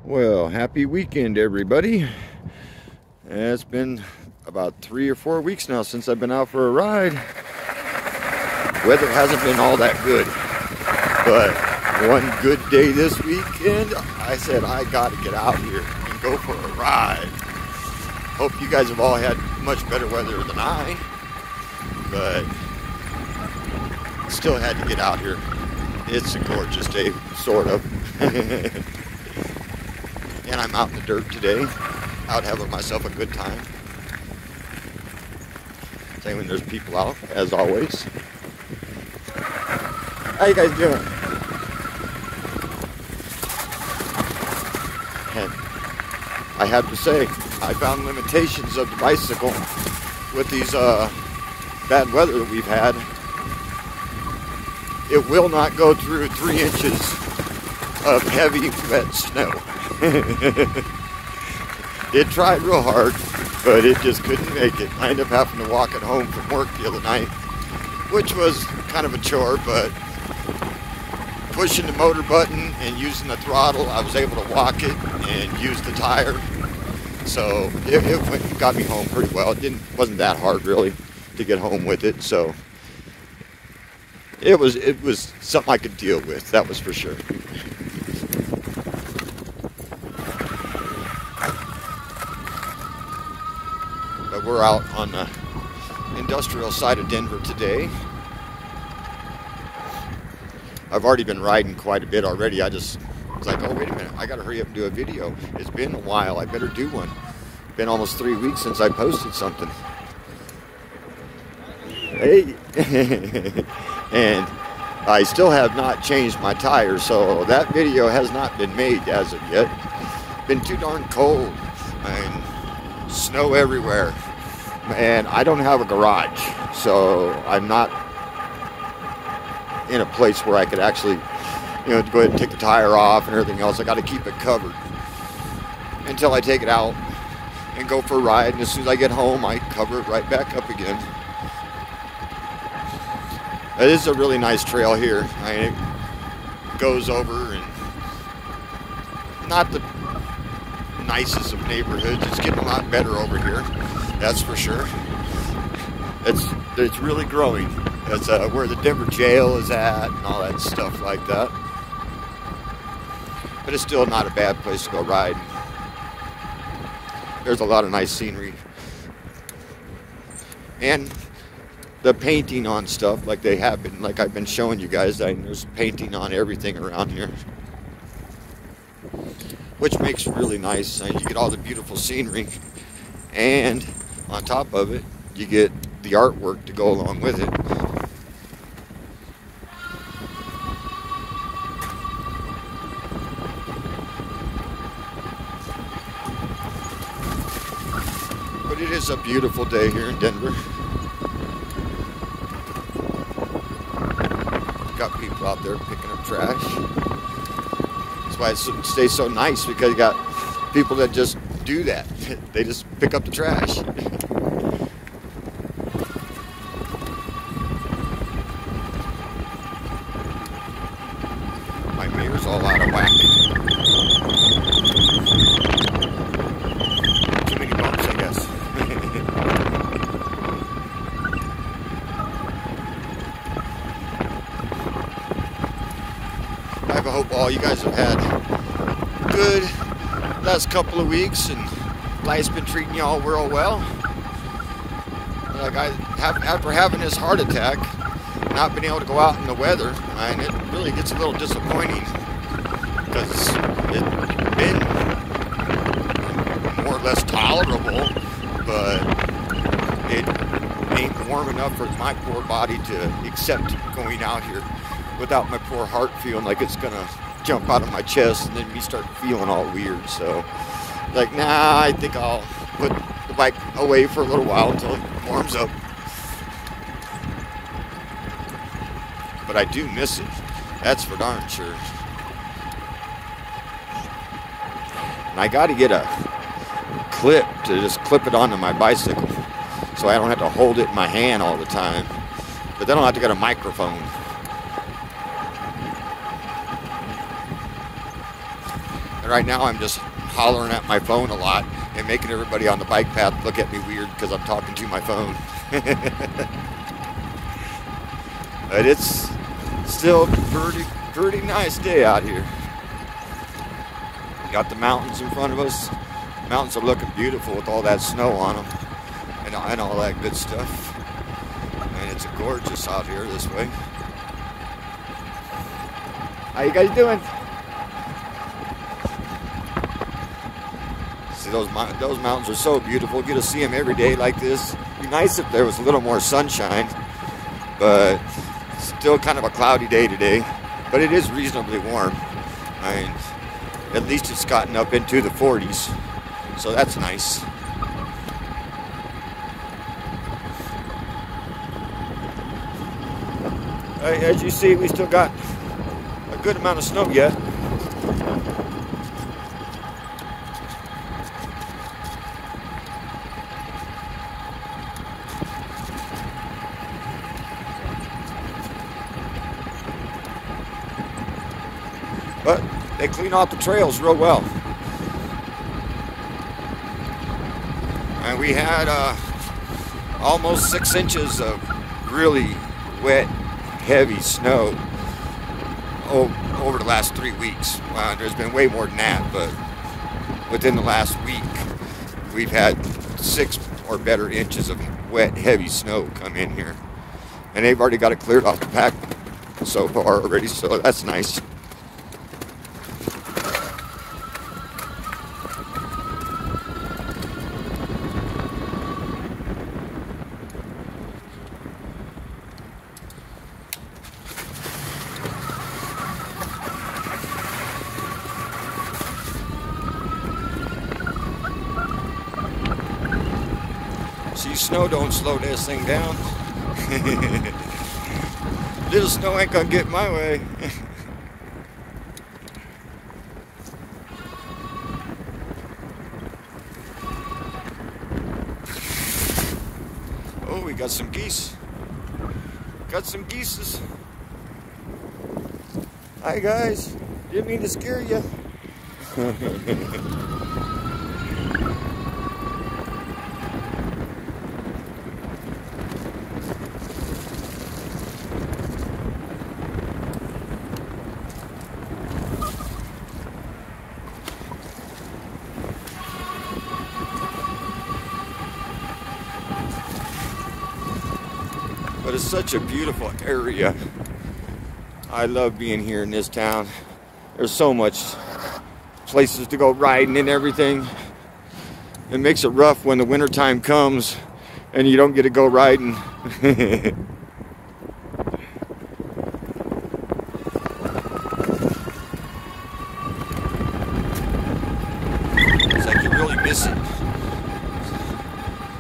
Well, happy weekend, everybody. It's been about 3 or 4 weeks now since I've been out for a ride. Weather hasn't been all that good, but one good day this weekend, I said I got to get out here and go for a ride. Hope you guys have all had much better weather than I, but still had to get out here. It's a gorgeous day, sort of. And I'm out in the dirt today, out having myself a good time. Same when there's people out, as always. How you guys doing? And I have to say, I found limitations of the bicycle with these bad weather that we've had. It will not go through 3 inches of heavy, wet snow. It tried real hard, but it just couldn't make it. I ended up having to walk it home from work the other night, which was kind of a chore, but pushing the motor button and using the throttle, I was able to walk it and use the tire. So it got me home pretty well. It wasn't that hard really to get home with it, so it was something I could deal with, that was for sure. But we're out on the industrial side of Denver today. I've already been riding quite a bit already. I just was like, oh, wait a minute, I gotta hurry up and do a video. It's been a while, I better do one. Been almost 3 weeks since I posted something. Hey! And I still have not changed my tires, so that video has not been made as of yet. Been too darn cold and snow everywhere, and I don't have a garage, so I'm not in a place where I could actually, go ahead and take the tire off and everything else. I got to keep it covered until I take it out and go for a ride, and as soon as I get home, I cover it right back up again. It is a really nice trail here. It goes over, and not the nicest of neighborhoods. It's getting a lot better over here, that's for sure. It's really growing. That's where the Denver jail is at and all that stuff like that. But it's still not a bad place to go ride. There's a lot of nice scenery. And the painting on stuff like they have been, like I've been showing you guys, there's painting on everything around here, which makes it really nice. You get all the beautiful scenery, and on top of it, you get the artwork to go along with it. But it is a beautiful day here in Denver. Got people out there picking up trash. That's why it stays so nice, because you got people that just do that. They just pick up the trash. My mirror's all out of whack. Too many bumps, I guess. I hope all you guys have had good last couple of weeks, and life's been treating y'all real well. Like after having this heart attack, not being able to go out in the weather, and it really gets a little disappointing, because it's been more or less tolerable, but it ain't warm enough for my poor body to accept going out here without my poor heart feeling like it's gonna jump out of my chest, and then me start feeling all weird. So, like, nah, I think I'll put the bike away for a little while until it warms up. But I do miss it, that's for darn sure. And I gotta get a clip to just clip it onto my bicycle, so I don't have to hold it in my hand all the time. But then I'll have to get a microphone. And right now I'm just hollering at my phone a lot and making everybody on the bike path look at me weird because I'm talking to my phone. But it's still pretty nice day out here. Got the mountains in front of us. Mountains are looking beautiful with all that snow on them and all that good stuff. And it's gorgeous out here this way. How you guys doing? See, those mountains are so beautiful. You get to see them every day like this. It'd be nice if there was a little more sunshine, but still kind of a cloudy day today. But it is reasonably warm. I mean, at least it's gotten up into the 40s, so that's nice. As you see, we still got a good amount of snow yet. But they clean out the trails real well. And we had almost 6 inches of really wet, heavy snow over the last 3 weeks. There's been way more than that, but within the last week, we've had 6 or better inches of wet, heavy snow come in here. And they've already got it cleared off the pack so far already, so that's nice. See, snow don't slow this thing down. Little snow ain't gonna get in my way. Oh, we got some geese. Got some geeses. Hi guys. Didn't mean to scare you. But it's such a beautiful area. I love being here in this town. There's so much places to go riding and everything. It makes it rough when the wintertime comes and you don't get to go riding. It's like you really miss it.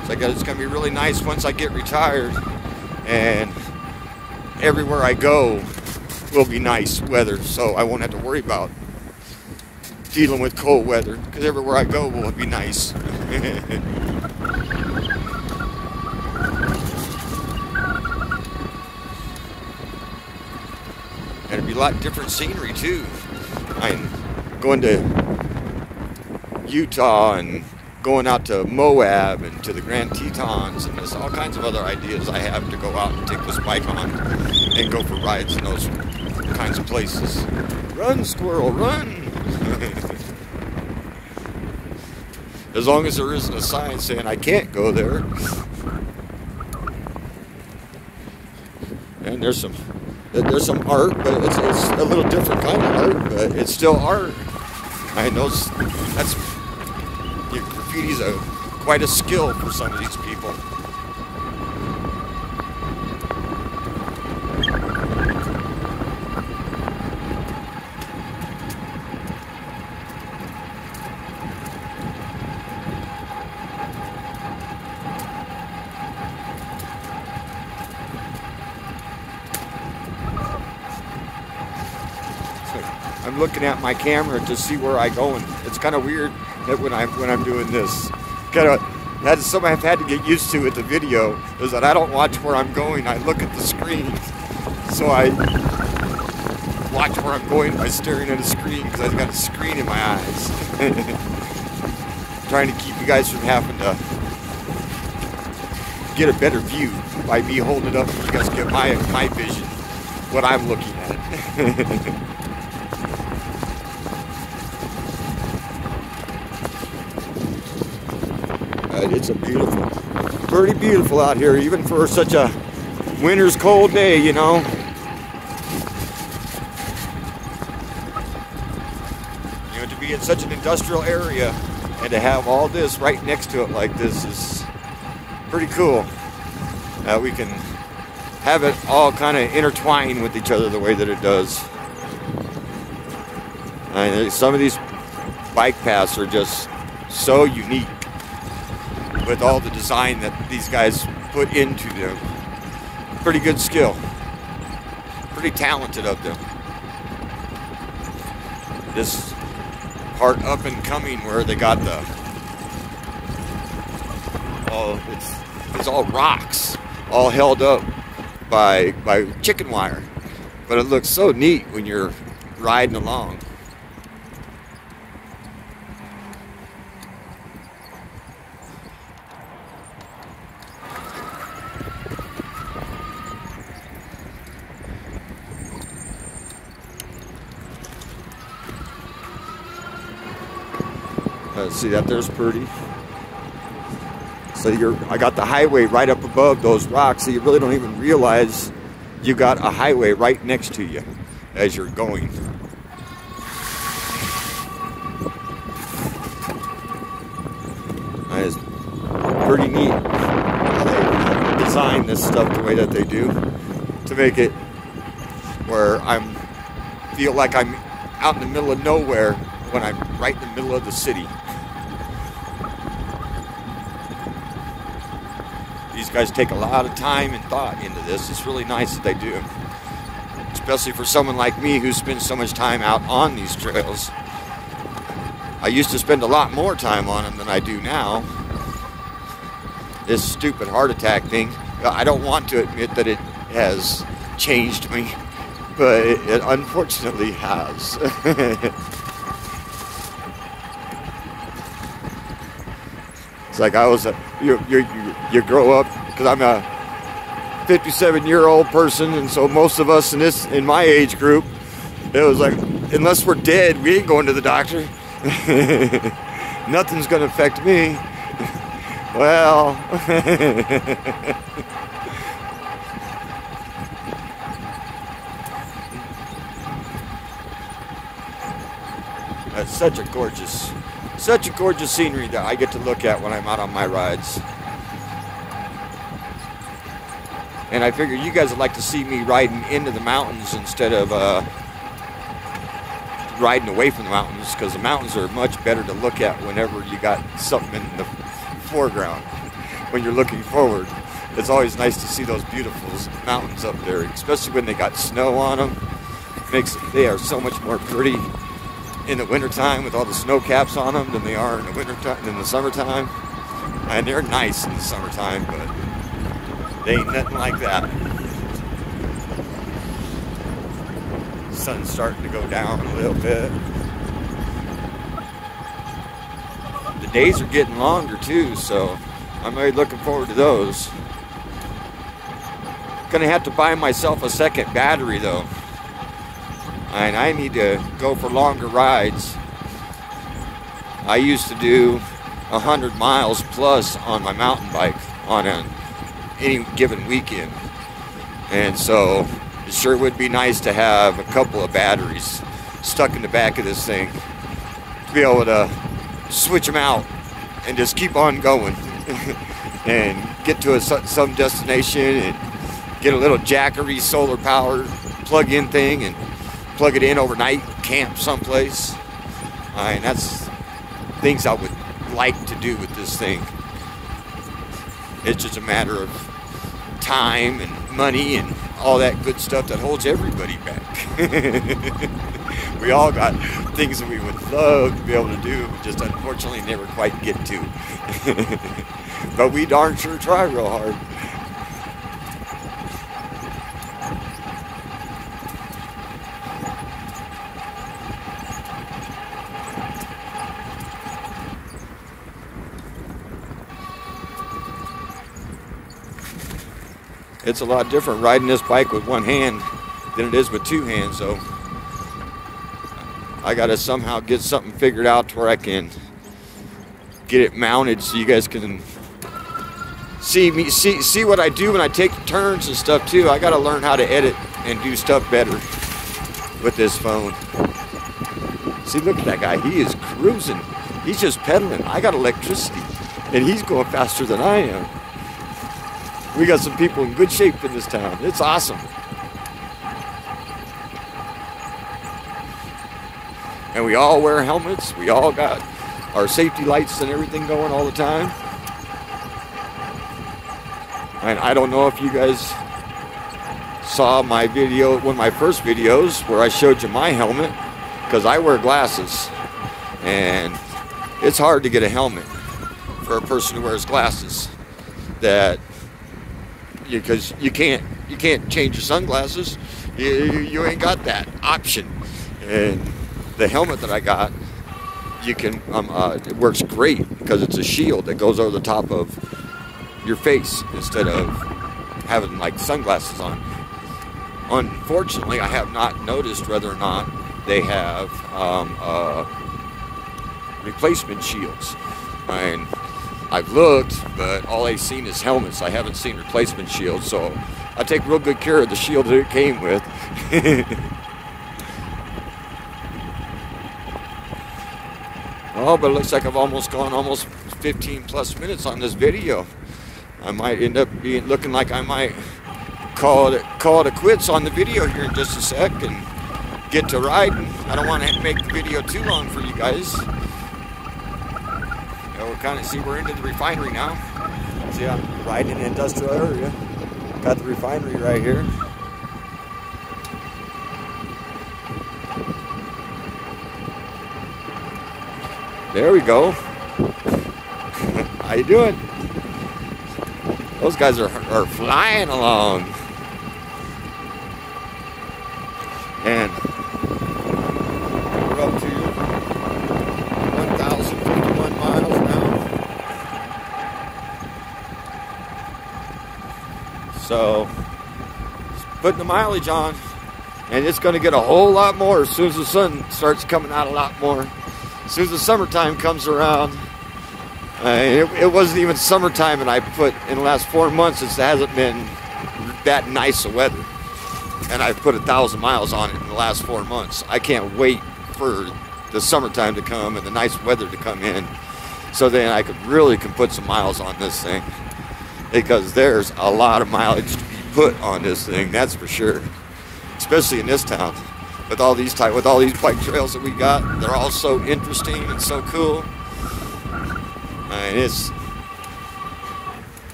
It's like it's gonna be really nice once I get retired. And everywhere I go will be nice weather, so I won't have to worry about dealing with cold weather, because everywhere I go will be nice. And it'll be a lot different scenery too. I'm going to Utah and going out to Moab and to the Grand Tetons, and there's all kinds of other ideas I have to go out and take this bike on and go for rides in those kinds of places. Run, squirrel, run! As long as there isn't a sign saying I can't go there. And there's some art, but it's a little different kind of art, but it's still art. I know graffiti's quite a skill for some of these people. I'm looking at my camera to see where I'm going. It's kind of weird that when I'm doing this. That's something I've had to get used to with the video, is that I don't watch where I'm going. I look at the screen. So I watch where I'm going by staring at a screen because I've got a screen in my eyes. Trying to keep you guys from having to get a better view by me holding it up so you guys get my vision, what I'm looking at. It's a beautiful, pretty beautiful out here, even for such a winter's cold day, you know. You know, to be in such an industrial area and to have all this right next to it like this is pretty cool. We can have it all kind of intertwine with each other the way that it does. Some of these bike paths are just so unique with all the design that these guys put into them. Pretty good skill. Pretty talented of them. This part up and coming where they got the, it's all rocks, all held up by chicken wire. But it looks so neat when you're riding along. See that there's pretty. So I got the highway right up above those rocks, so you really don't even realize you got a highway right next to you as you're going. That is pretty neat how they design this stuff the way that they do to make it where feel like I'm out in the middle of nowhere when I'm right in the middle of the city. These guys take a lot of time and thought into this. It's really nice that they do. Especially for someone like me who spends so much time out on these trails. I used to spend a lot more time on them than I do now. This stupid heart attack thing, I don't want to admit that it has changed me, but it unfortunately has. It's like you grow up, because I'm a 57-year-old person, and so most of us in my age group, it was like, unless we're dead, we ain't going to the doctor. Nothing's going to affect me. Well, that's such a gorgeous scenery that I get to look at when I'm out on my rides. And I figure you guys would like to see me riding into the mountains instead of riding away from the mountains, because the mountains are much better to look at whenever you got something in the foreground. When you're looking forward, it's always nice to see those beautiful mountains up there, especially when they got snow on them. They are so much more pretty in the wintertime with all the snow caps on them than they are in the summertime. And they're nice in the summertime, but they ain't nothing like that. Sun's starting to go down a little bit. The days are getting longer too, so I'm really looking forward to those. Gonna have to buy myself a second battery though. And I need to go for longer rides. I used to do 100 miles plus on my mountain bike on any given weekend. And so it sure would be nice to have a couple of batteries stuck in the back of this thing to be able to switch them out and just keep on going and get to some destination and get a little Jackery solar powered plug-in thing and plug it in overnight, camp someplace. And that's things I would like to do with this thing. It's just a matter of time and money and all that good stuff that holds everybody back. We all got things that we would love to be able to do, but just unfortunately never quite get to. But we darn sure try real hard. It's a lot different riding this bike with one hand than it is with two hands. So I gotta somehow get something figured out to where I can get it mounted so you guys can see what I do when I take turns and stuff too. I gotta learn how to edit and do stuff better with this phone. See, look at that guy. He is cruising. He's just pedaling. I got electricity, and he's going faster than I am. We got some people in good shape in this town. It's awesome. And we all wear helmets. We all got our safety lights and everything going all the time. And I don't know if you guys saw my video, one of my first videos, where I showed you my helmet, because I wear glasses, and it's hard to get a helmet for a person who wears glasses. That because you can't change your sunglasses. You ain't got that option. And the helmet that I got, you can it works great because it's a shield that goes over the top of your face instead of having like sunglasses on. Unfortunately, I have not noticed whether or not they have replacement shields. And I've looked, but all I've seen is helmets. I haven't seen replacement shields, so I take real good care of the shield that it came with. Oh, but it looks like I've almost gone 15 plus minutes on this video. I might end up looking like I might call it a quits on the video here in just a sec and get to riding. I don't want to make the video too long for you guys. We're kind of, see, we're into the refinery now. See, I'm riding in an industrial area. Got the refinery right here. There we go. How you doing? Those guys are flying along. And we're up to 1,051 miles now. So, putting the mileage on, and it's going to get a whole lot more as soon as the sun starts coming out a lot more. As soon as the summertime comes around. It wasn't even summertime, and I put, in the last 4 months, it hasn't been that nice of weather. And I've put 1,000 miles on it in the last 4 months. I can't wait for the summertime to come and the nice weather to come in, so then I can put some miles on this thing. Because there's a lot of mileage to be put on this thing, that's for sure. Especially in this town. With all these bike trails that we got, they're all so interesting and so cool. And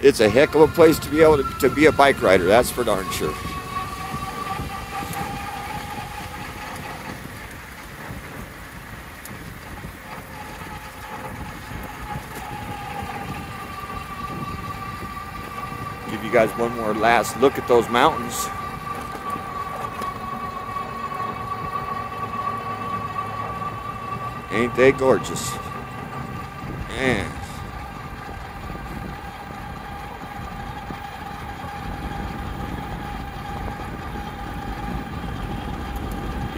it's a heck of a place to be able to be a bike rider, that's for darn sure. Give you guys one more last look at those mountains. Ain't they gorgeous? Man.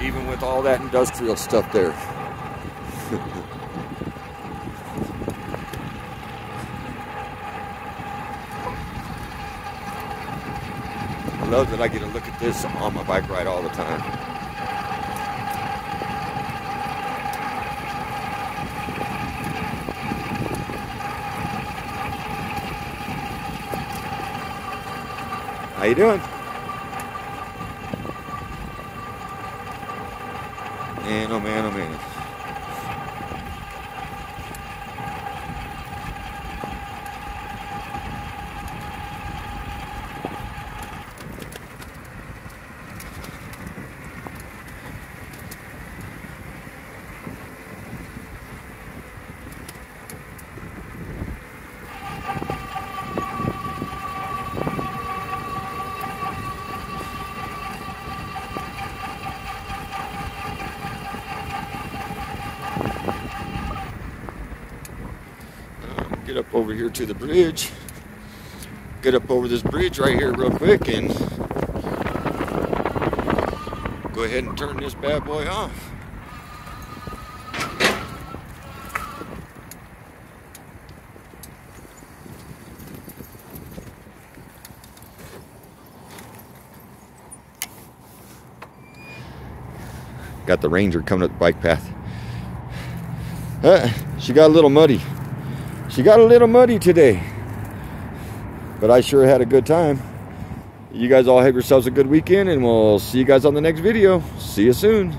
Even with all that industrial stuff there. I love that I get to look at this on my bike ride all the time. How you doing? Man, oh man, oh man. Get up over here to the bridge. get up over this bridge right here real quick and go ahead and turn this bad boy off. Got the Ranger coming up the bike path. She got a little muddy. She got a little muddy today. But I sure had a good time. You guys all have yourselves a good weekend, and we'll see you guys on the next video. See you soon.